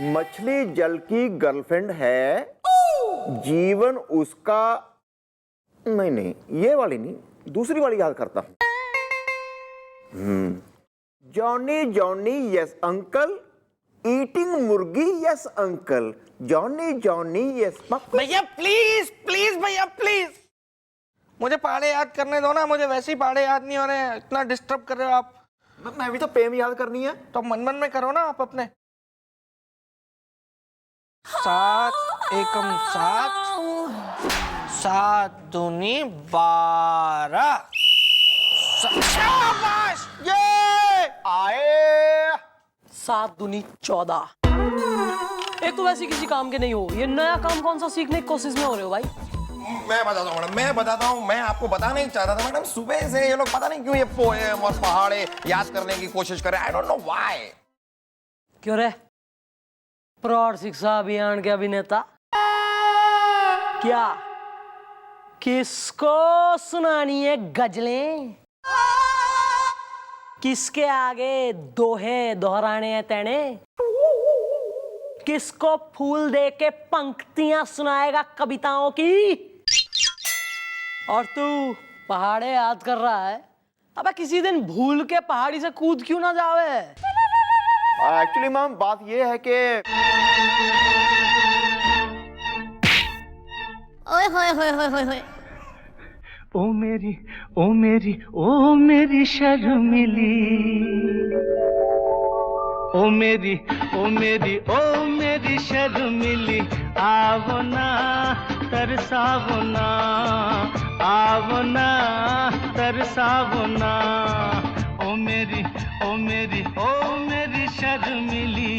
मछली जल की गर्लफ्रेंड है, जीवन उसका। नहीं, ये वाली नहीं, दूसरी वाली याद करता हूं। Johnny Johnny yes uncle, eating murgi yes uncle, Johnny Johnny yes. भैया प्लीज प्लीज भैया प्लीज, मुझे पहाड़े याद करने दो ना, मुझे वैसे ही पहाड़े याद नहीं हो रहे हैं, इतना डिस्टर्ब कर रहे हो आप। मैं भी तो प्रेम याद करनी है। तो मन मन में करो ना आप अपने। 7 एकम 7, 7 दूनी 12। शाबाश, ये आए 7 दूनी 14। एक तो वैसे किसी काम के नहीं हो, ये नया काम कौन सा सीखने की कोशिश में हो रहे हो भाई? मैं बताता हूँ मैडम, मैं बताता हूँ। मैं आपको बताना ही चाहता था मैडम, सुबह से ये लोग पता नहीं क्यों ये पोएम और पहाड़े याद करने की कोशिश कर रहे हैं। I don't know why. क्यों रे? प्रौढ़ शिक्षा अभियान के अभिनेता क्या किसको सुनानी है गजलें? किसके आगे दोहे दोहराने हैं तेने? किसको फूल दे के पंक्तियां सुनाएगा कविताओं की? और तू पहाड़े याद कर रहा है? अबे किसी दिन भूल के पहाड़ी से कूद क्यों ना जावे? एक्चुअली मैम बात ये है कि ओए होए होए होए होए होए। ओ मेरी ओ मेरी ओ मेरी शर्मिली, ओ मेरी ओ मेरी ओ मेरी शर्मिली, आवो ना तरसावो ना, आवो ना तरसावो ना, ओ मेरी ओ मेरी ओ मेरी शर्मिली।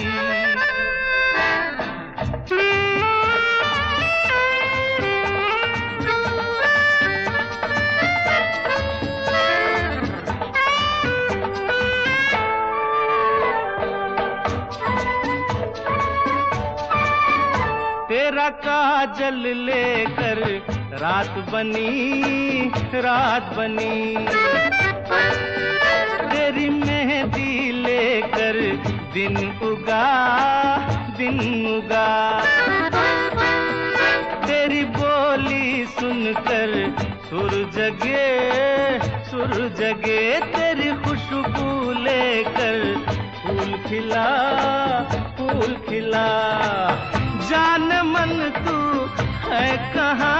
तेरा काजल लेकर रात बनी, रात बनी, तेरी मेहंदी लेकर दिन उगा, दिन उगा, तेरी बोली सुनकर सुर जगे, सुर जगे, तेरी खुशबू लेकर फूल खिला, फूल खिला, जान मन तू है कहाँ?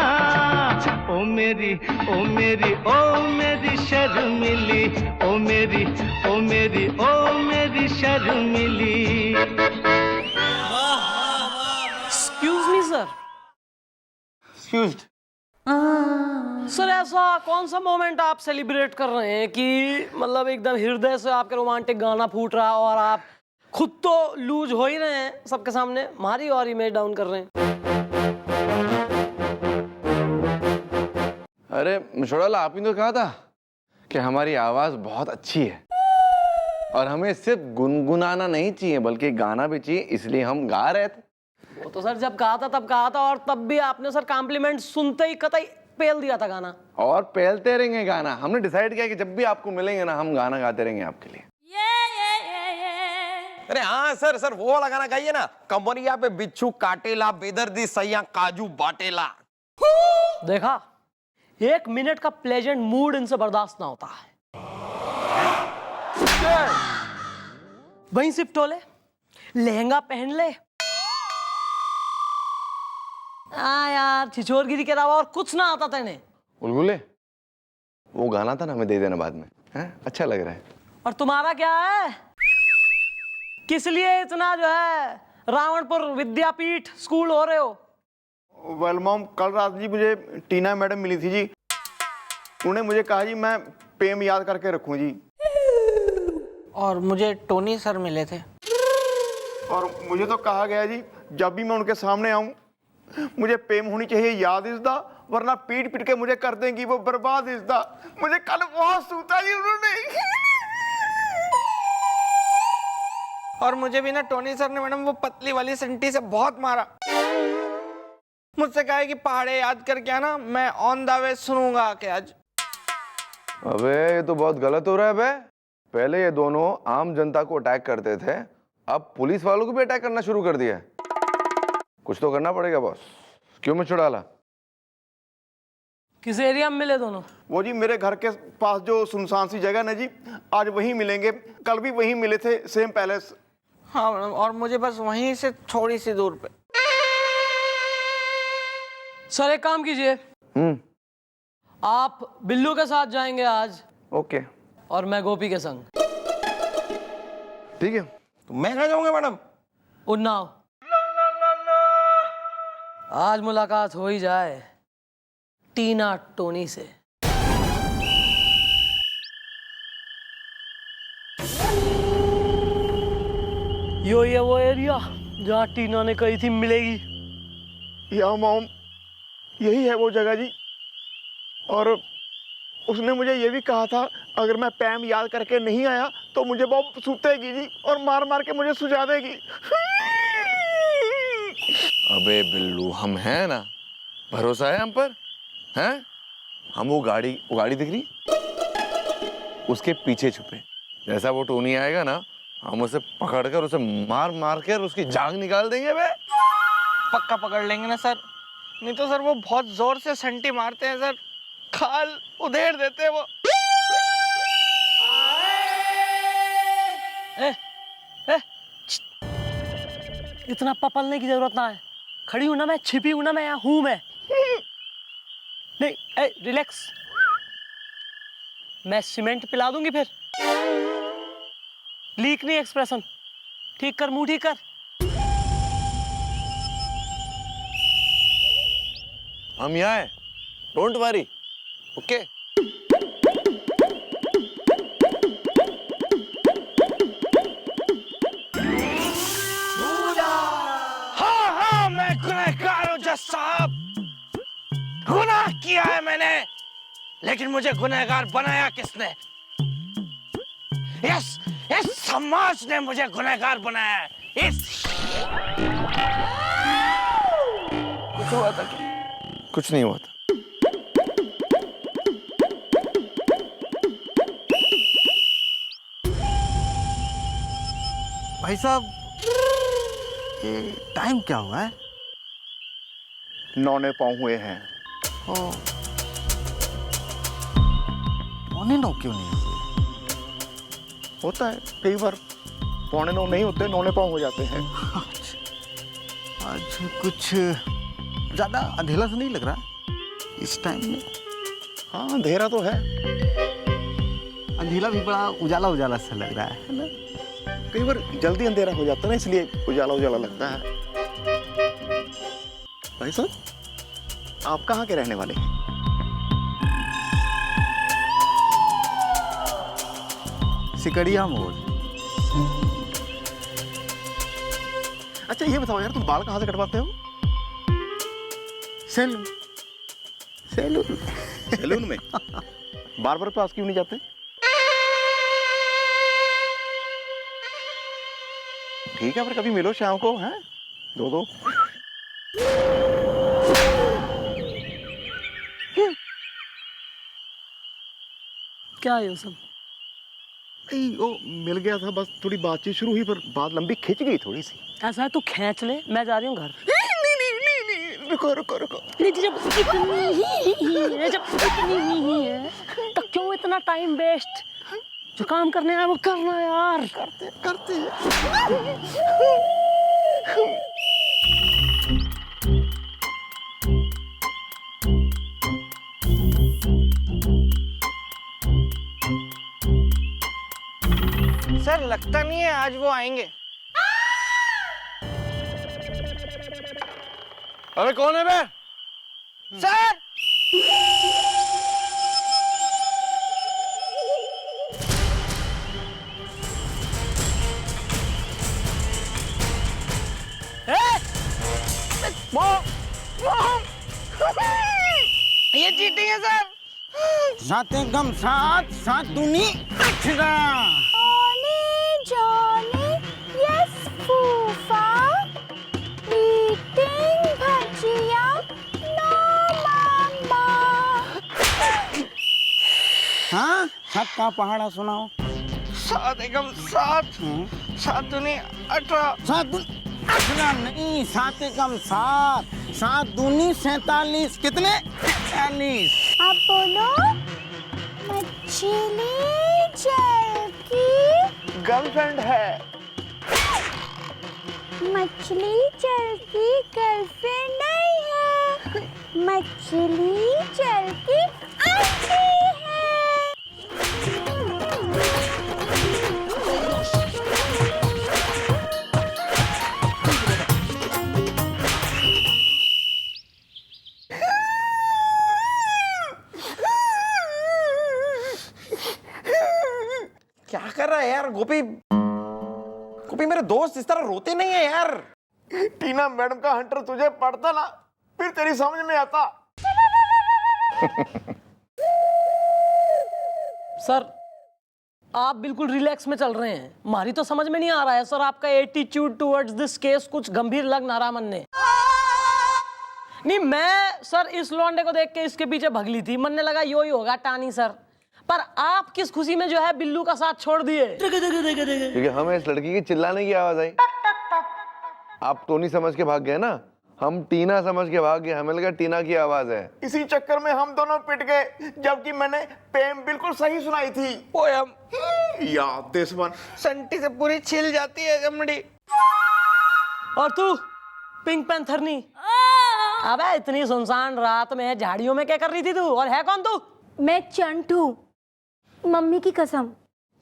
ओ मेरी ओ मेरी ओ मेरी शर्मिली, ओ मेरी ओ मेरी ओ मेरी शर्मिली। Excuse me sir. Excused. Sir ऐसा कौन सा मोमेंट आप सेलिब्रेट कर रहे हैं कि मतलब एकदम हृदय से आपके रोमांटिक गाना फूट रहा है और आप खुद तो लूज हो ही रहे हैं सबके सामने, हमारी और इमेज डाउन कर रहे हैं? अरे मिशोड़ा, आप ही तो कहा था कि हमारी आवाज बहुत अच्छी है और हमें सिर्फ गुनगुनाना नहीं चाहिए बल्कि गाना भी चाहिए, इसलिए हम गा रहे थे। वो तो सर जब कहा था तब कहा था, और तब भी आपने सर कॉम्प्लीमेंट सुनते ही कतई पेल दिया था गाना। और पेलते रहेंगे गाना। हमने डिसाइड किया कि जब भी आपको मिलेंगे ना, हम गाना गाते रहेंगे आपके लिए। अरे हाँ सर, सर वो वाला गाना गाइए ना, कमरिया पे बिच्छू काटेला, बेदर्दी सैया काजू बाटेला। देखा, 1 मिनट का प्लेजेंट मूड इनसे बर्दाश्त ना होता है। वहीं सिर्फ टोले, लहंगा पहन ले। हाँ यार, छिछोरगिरी के अलावा और कुछ ना आता तेने। बुलबुले, वो गाना था ना, हमें दे देना बाद में, है? अच्छा लग रहा है। और तुम्हारा क्या है? किस लिए इतना जो है रावणपुर विद्यापीठ स्कूल हो रहे हो? वेल मॉम, कल रात जी मुझे टीना मैडम मिली थी जी। उन्होंने मुझे कहा जी मैं प्रेम याद करके रखूं जी। और मुझे टोनी सर मिले थे और मुझे तो कहा गया जी जब भी मैं उनके सामने आऊं मुझे प्रेम होनी चाहिए याद इज़दा, वरना पीट पीट के मुझे कर देंगी वो बर्बाद इज़दा। मुझे कल बहुत सूता जी उन्होंने। और मुझे भी ना टोनी सर ने मैडम वो पतली वाली संटी से बहुत मारा। मुझसे कहा है कि पहाड़े याद करके आना, मैं ऑन द वे सुनूंगा आके आज। अबे ये तो बहुत गलत हो रहा है बे। पहले ये दोनों आम जनता को अटैक करते थे अब पुलिस वालों को भी अटैक करना शुरू कर दिया है। कुछ तो करना पड़ेगा बॉस। क्यों मुझे डाला? किस एरिया में मिले दोनों? वो जी मेरे घर के पास जो सुनसान सी जगह ना जी, आज वहीं मिलेंगे। कल भी वहीं मिले थे, सेम पैलेस। हाँ मैडम, और मुझे बस वहीं से थोड़ी सी दूर पे। सर एक काम कीजिए, आप बिल्लू के साथ जाएंगे आज ओके, और मैं गोपी के संग। ठीक है। तो मैं कहाँ जाऊंगा मैडम? उन्नाव। आज मुलाकात हो ही जाए टीना टोनी से। यो ये वो एरिया जहाँ टीना ने कही थी मिलेगी। या मॉम, यही है वो जगह जी। और उसने मुझे ये भी कहा था अगर मैं पैम याद करके नहीं आया तो मुझे बहुत सूतेगी जी, और मार मार के मुझे सुझा देगी। अबे बिल्लू, हम हैं ना, भरोसा है हम पर, हैं? हम वो गाड़ी दिख रही, उसके पीछे छुपे। जैसा वो टोनी आएगा ना, हम उसे पकड़कर उसे मार मार कर उसकी जान निकाल देंगे बे। पक्का पकड़ लेंगे ना सर? नहीं तो सर वो बहुत जोर से संटी मारते हैं सर, खाल उधेड़ देते हैं वो। ए, ए, इतना पपलने की जरूरत ना है। खड़ी हूं ना मैं, छिपी हूं ना मैं, यहाँ हूं मैं। नहीं, ए, रिलैक्स। मैं सीमेंट पिला दूंगी फिर। लीक नहीं एक्सप्रेशन। ठीक कर, मुंह ठीक कर। हम यहाँ हैं, डोंट वरी, ओके? हाँ, मैं गुनहगार हूँ जज साहब। गुनाह किया है मैंने, लेकिन मुझे गुनहगार बनाया किसने? इस समाज ने मुझे गुनहगार बनाया है। कुछ हुआ था क्या? कुछ नहीं हुआ था। भाई साहब, ये टाइम क्या हुआ है? 9 पाँव हुए हैं। पौने 9 क्यों नहीं हुए? होता है कई बार, 9:15 नहीं होते, 9 पाँव हो जाते हैं। आज कुछ ज्यादा अंधेरा तो नहीं लग रहा इस टाइम में? हाँ अंधेरा तो है। अंधेरा भी बड़ा उजाला उजाला सा लग रहा है ना? कई बार जल्दी अंधेरा हो जाता है ना, इसलिए उजाला उजाला लगता है। भाई साहब, आप कहाँ के रहने वाले हैं? सिकड़िया मोड़। अच्छा ये बताओ यार, तुम बाल कहाँ से कटवाते हो? सैलून। सैलून। सैलून में? बार्बर पास क्यों नहीं जाते? ठीक है, फिर कभी मिलो शाम को, हैं? दो। क्या है ये सब? ओ मिल गया था, बस थोड़ी बातचीत शुरू हुई पर बात लंबी खिंच गई थोड़ी सी। ऐसा है तो खींच ले, मैं जा रही हूँ घर। नहीं, रुको। नहीं, जब इतनी ही है तो क्यों इतना टाइम वेस्ट? जो काम करने आया वो करना यार। करते सर लगता नहीं है आज वो आएंगे। अरे कौन है बे? सर ये चीटिंग है सर। साते गम सात दूनी अठरा। Johnny, yes, Fufa. Eating bhajia, no mama. हाँ, सात का पहाड़ा सुनाओ। 7 एकम 7, 7 दूनी 18, 18 नहीं, 7 एकम 7, 7 दूनी 47, कितने? 46। आप बोलो। मछली जल की गर्लफ्रेंड है। मछली जल की गर्लफ्रेंड नहीं है, मछली जल की आंटी है। क्या कर रहा है यार गोपी? गोपी मेरे दोस्त इस तरह रोते नहीं है यार। टीना मैडम का हंटर तुझे पढ़ता ना, फिर तेरी समझ में आता। सर आप बिल्कुल रिलैक्स में चल रहे हैं, हमारी तो समझ में नहीं आ रहा है सर, आपका एटीट्यूड टुवर्ड्स दिस केस कुछ गंभीर लग ना रहा मन ने। नहीं मैं सर इस लौंडे को देख के इसके पीछे भग ली थी, मन ने लगा यो ही होगा टानी सर, पर आप किस खुशी में जो है बिल्लू का साथ छोड़ दिए? क्योंकि हमें इस लड़की की चिल्लाने की आवाज आई। आप टोनी समझ के भाग गए ना, हम टीना समझ के भाग गए, हमें लगा टीना की आवाज है। इसी चक्कर में हम दोनों पिट गए, जबकि मैंने पेम बिल्कुल सही सुनाई थी। पोयम याद दिस वन। संटी से पूरी छिल जाती है चमड़ी। और तू पिंक पैंथरनी, अबे इतनी सुनसान रात में झाड़ियों में क्या कर रही थी तू, और है कौन तू? मैं चंट हूँ, मम्मी की कसम।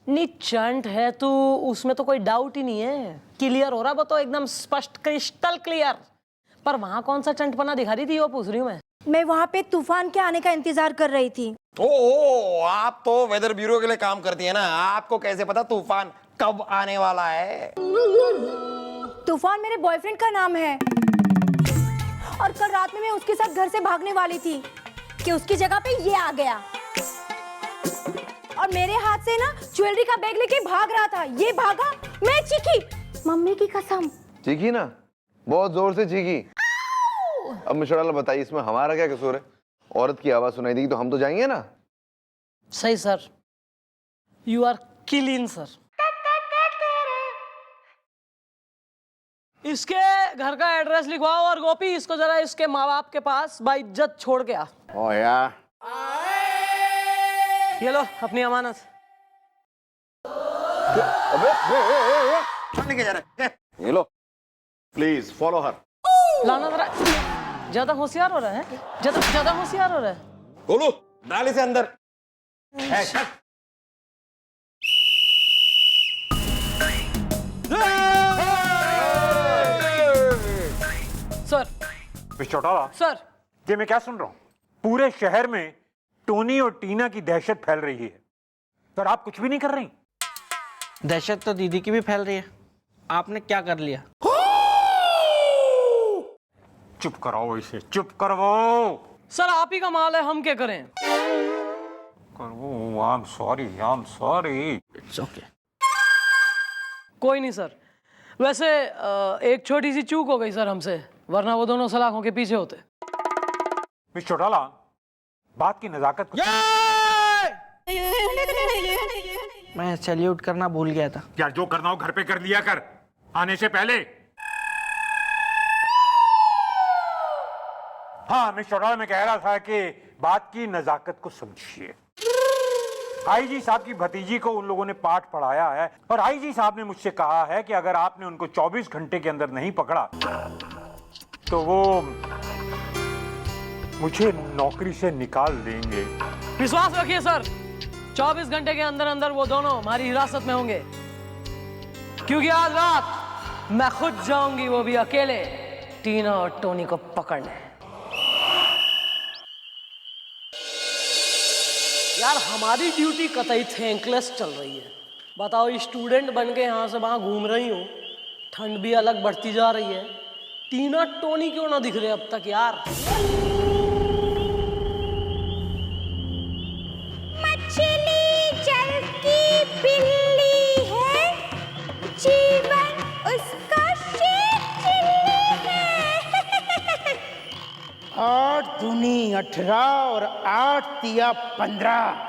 नहीं चंट है तू, उसमें तो कोई डाउट ही नहीं है, क्लियर हो रहा वो तो एकदम स्पष्ट क्रिस्टल क्लियर। पर वहां कौन सा चंटपना दिखा रही थी वो पूछ रही हूँ मैं वहाँ पे तूफान के आने का इंतजार कर रही थी। ओ आप तो वेदर ब्यूरो के लिए काम करती है ना, आपको कैसे पता तूफान कब आने वाला है? तूफान मेरे बॉयफ्रेंड का नाम है, और कल रात में मैं उसके साथ घर से भागने वाली थी कि उसकी जगह पे ये आ गया और मेरे हाथ से ना ज्वेलरी का बैग लेके भाग रहा था। ये भागा, मैं चीखी, मम्मी की कसम। चीखी ना, बहुत जोर से चीखी। अब मिश्रा लाल बताइए इसमें हमारा क्या कसूर है? औरत की आवाज सुनाई देगी तो हम तो जाएंगे ना। सही sir, you are clean sir. इसके घर का एड्रेस लिखवाओ और गोपी इसको जरा इसके माँ बाप के पास बाइज्जत छोड़ के आ। ओ यार ये लो अपनी अमानत। कहाँ लेके जा रहा है? ये लो प्लीज फॉलो हर। लाना जरा, ज्यादा होशियार हो रहा है, ज्यादा होशियार हो रहा है। गोलू डाल इसे अंदर। सर मिस्टर चौटाला, सर ये मैं क्या सुन रहा हूँ? पूरे शहर में टोनी और टीना की दहशत फैल रही है, पर आप कुछ भी नहीं कर रही। दहशत तो दीदी की भी फैल रही है, आपने क्या कर लिया? चुप कराओ इसे, चुप करवाओ। सर आप ही का माल है, हम क्या करें? I am sorry, I am sorry. It's okay. कोई नहीं सर, वैसे एक छोटी सी चूक हो गई सर हमसे, वरना वो दोनों सलाखों के पीछे होते। मिस्टर चौटाला, बात की नजाकत को मैं सैल्यूट करना भूल गया था। यार, जो करना हो घर पे कर लिया कर, आने से पहले। हाँ मिस्टर चौटाला, मैं कह रहा था कि बात की नजाकत को समझिए। आईजी साहब की भतीजी को उन लोगों ने पाठ पढ़ाया है, और आईजी साहब ने मुझसे कहा है कि अगर आपने उनको 24 घंटे के अंदर नहीं पकड़ा तो वो मुझे नौकरी से निकाल देंगे। विश्वास रखिए सर, 24 घंटे के अंदर अंदर वो दोनों हमारी हिरासत में होंगे, क्योंकि आज रात मैं खुद जाऊंगी, वो भी अकेले, टीना और टोनी को पकड़ने। यार हमारी ड्यूटी कतई थैंकलेस चल रही है। बताओ, स्टूडेंट बन के यहाँ से वहाँ घूम रही हूँ, ठंड भी अलग बढ़ती जा रही है, टीना टोनी क्यों ना दिख रहे अब तक यार? मछली जल की बिल्ली है, जीवन उसका शेर चिल्ली है। 8 दूनी 18 और 8 तिया 15।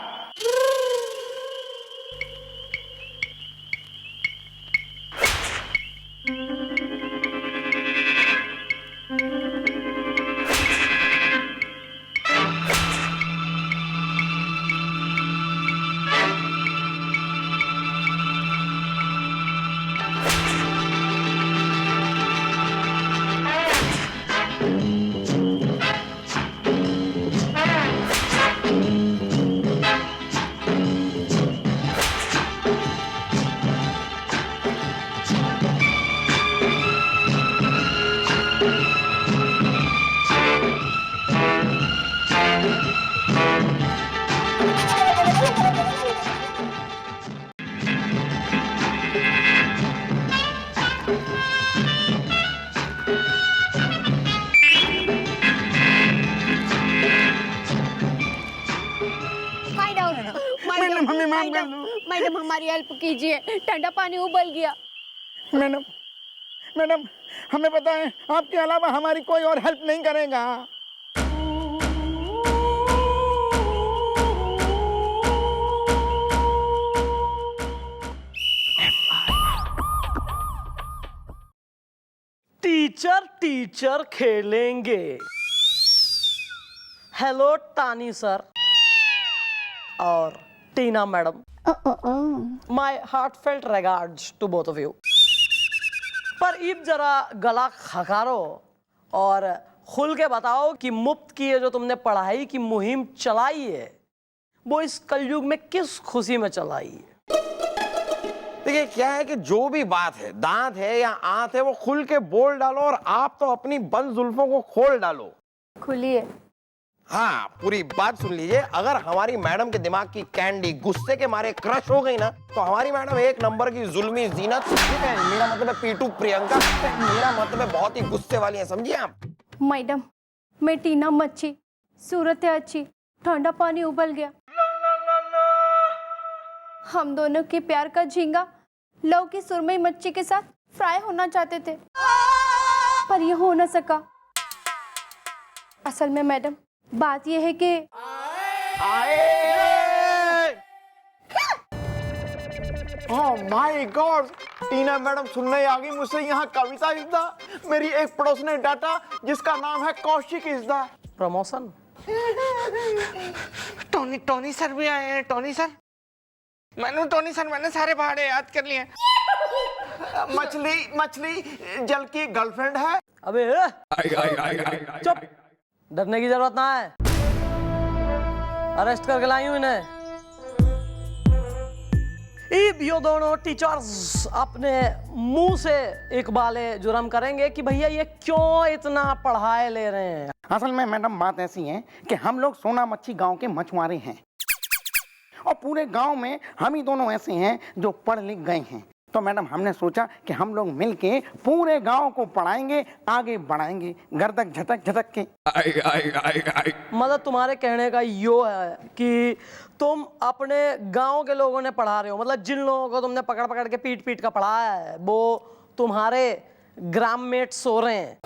मैडम हमारी हेल्प कीजिए, ठंडा पानी उबल गया। मैडम मैडम हमें पता है आपके अलावा हमारी कोई और हेल्प नहीं करेगा। टीचर टीचर खेलेंगे। हेलो टानी सर और Tina madam, my heartfelt regards to both of you. पर इब जरा गला खकारो और खुल के बताओ कि मुफ्त की ये जो तुमने पढ़ाई की मुहिम चलाई है वो इस कलयुग में किस खुशी में चलाई है? देखिए क्या है कि जो भी बात है, दांत है या आंत है, वो खुल के बोल डालो और आप तो अपनी बंद जुल्फों को खोल डालो। खुलिए। हाँ, पूरी बात सुन लीजिए। अगर हमारी मैडम के दिमाग की कैंडी गुस्से के मारे क्रश हो गई ना, तो हमारी मैडम एक नंबर की जुल्मी जीनत, ठीक है, मेरा मतलब है पीटू प्रियंका, मेरा मतलब है बहुत ही गुस्से वाली है, समझिए आप। मैडम मैं टीना मच्छी, सूरत है अच्छी, ठंडा पानी उबल गया। हम दोनों के प्यार का झींगा लव की सुरमई मच्छी के साथ फ्राई होना चाहते थे, पर ये हो न सका। असल में मैडम बात ये है कि oh my God, Tina madam सुनने आ गई मुझसे यहाँ कविता इज़दा। मेरी एक पड़ोस ने डाटा जिसका नाम है कौशिक इज़दा। प्रमोशन। टोनी सर भी आए हैं। टोनी सर मैंने सारे पहाड़े याद कर लिए। मछली जल की गर्लफ्रेंड है। अबे चुप, डरने की जरूरत ना है, अरेस्ट करके लाई हूं इन्हें। इब ये दोनों टीचर्स अपने मुंह से इकबाले जुर्म करेंगे कि भैया ये क्यों इतना पढ़ाए ले रहे हैं। असल में मैडम बात ऐसी है कि हम लोग सोना मच्छी गांव के मछुआरे हैं और पूरे गांव में हम ही दोनों ऐसे हैं जो पढ़ लिख गए हैं। तो मैडम हमने सोचा कि हम लोग मिलके पूरे गांव को पढ़ाएंगे, आगे बढ़ाएंगे, गर्दक झटक झटक के। मतलब तुम्हारे कहने का यो है कि तुम अपने गांव के लोगों ने पढ़ा रहे हो, मतलब जिन लोगों को तुमने पकड़ पकड़ के पीट पीट कर पढ़ाया है वो तुम्हारे ग्राममेट्स हो रहे हैं।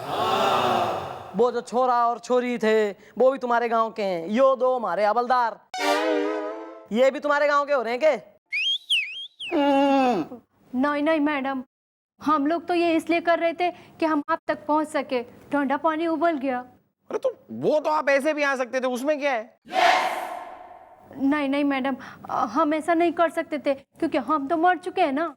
वो जो छोरा और छोरी थे वो भी तुम्हारे गांव के हैं। यो दो हमारे हवलदार, ये भी तुम्हारे गांव के हो रहे हैं के? नहीं मैडम, हम लोग तो ये इसलिए कर रहे थे कि हम आप तक पहुंच सके। ठंडा पानी उबल गया। अरे तो वो तो आप ऐसे भी आ सकते थे, उसमें क्या है? नहीं मैडम, हम ऐसा नहीं कर सकते थे क्योंकि हम तो मर चुके हैं ना।